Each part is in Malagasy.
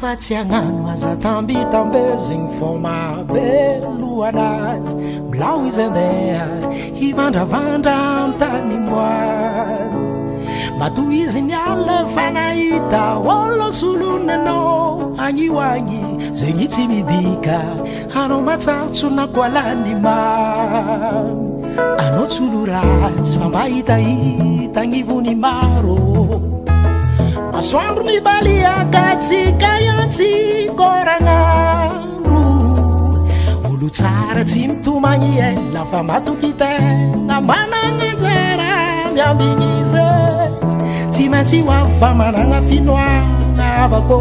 Afa-tsy hagnano aza tambitambezigny fô mahabelo anazy milao izy andeha hivandravandra am'tany moany matoy izy ny alla fa nahita olo solonanao agny hoagny zegny tsy midika anao matsatso na koalany mamy anao tsolo ratsy fa mahitahita agnivony maro masoandro mibaliaka tsika yantsy koragnandro olo tsara tsy mitomagny ela fa matoky tegna managna anjara miambigny izy tsy maintsy hoafa managna finoana avako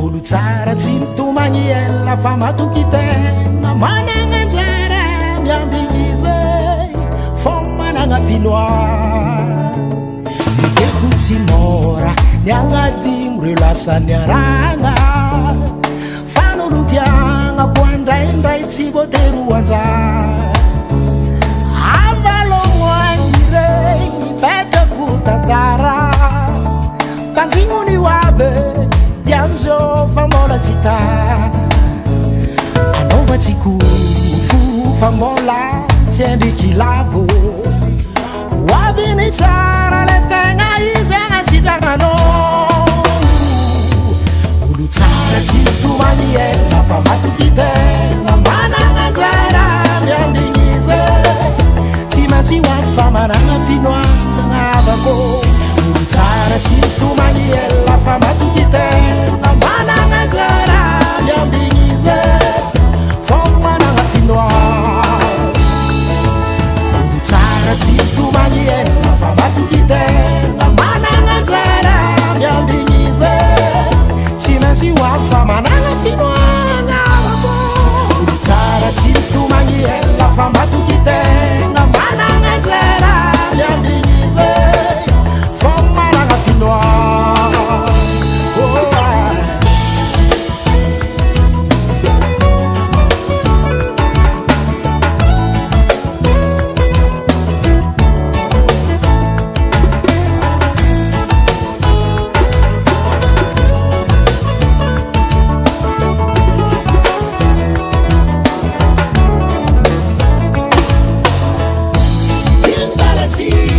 olo tsara tsy mitomagny ela fa matoky tegna managna anjara miambigny izy fô managna finoana ekeko tsy mora ny agnatigny reo lasa niaragna fa nolontiagna ko andraindray tsy voatery anjara avalognoagny regny mipetrako tantara mpanjignony hoaby diamizao fa mbola tsy ta anaova tsy kofo fa mbola tsy andriky lavo hoaby ny tsara le tegna izy agnasitragnanao olo tsara tsy mitomagny ela fa matoky tegna managna anjara miambigny izy tsy maintsy hoafa managna finoagna avako olo tsara tsy mitomagny ela fa matoky tegna managna anjara miambigny izy fô managna finoagna olo tsara tsy mitomagny ela fa matoky tegna managna anjara miambigny izy tsy maintsy hoafa managna finoagna avako olo tsara tsy mitomagny ela fa matoky tegna managna anjara miambigny izy fô managna finoagna Sim